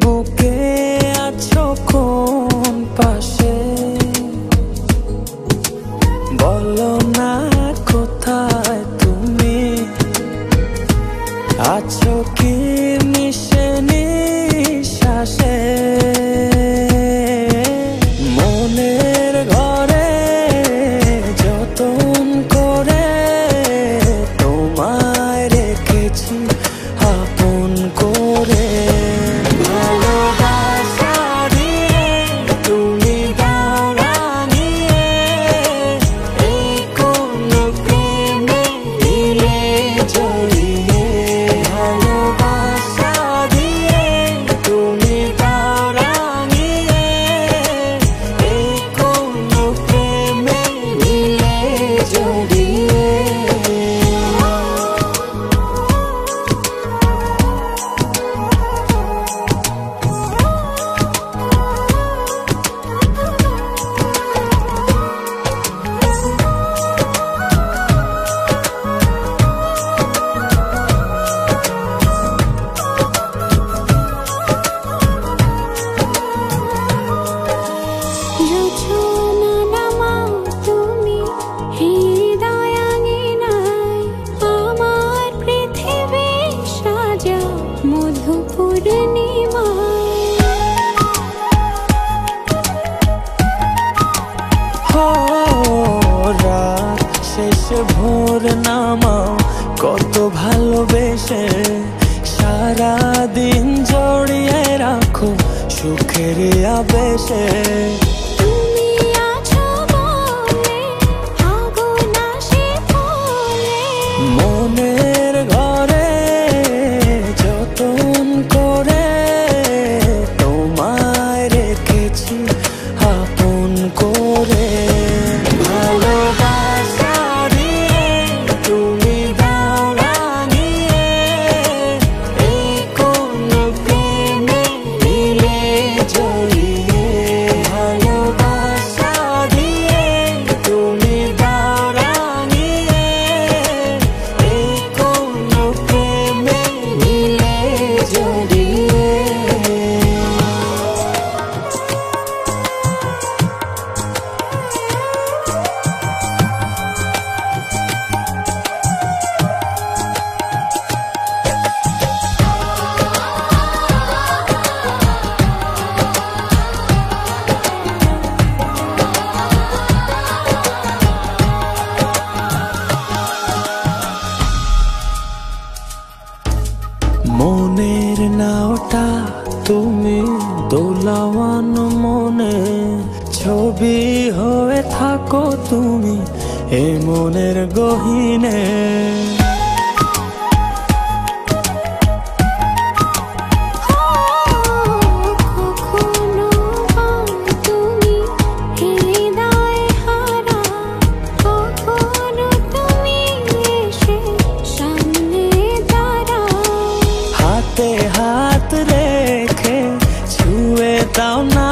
বুকে আছো কোন পাশে, বলো না কোথায় তুমি আছো কি মিশে নিঃশ্বাসে। মনের ঘরে যতন করে তোমায় রেখেছি আপন করে। রাত শেষে ভোর নামাও কত ভালোবেসে, সারাদিন জড়িয়ে রাখো সুখের আবেশে। মনের ঘরে যতন করে তোমায় রেখেছি আপন করে। মনের নাওটা তুমি দোলাওয়ান মনে, ছবি হয়ে থাকো তুমি এ মনের গহীনে। হাতে হাত রেখে ছুঁয়ে দাও না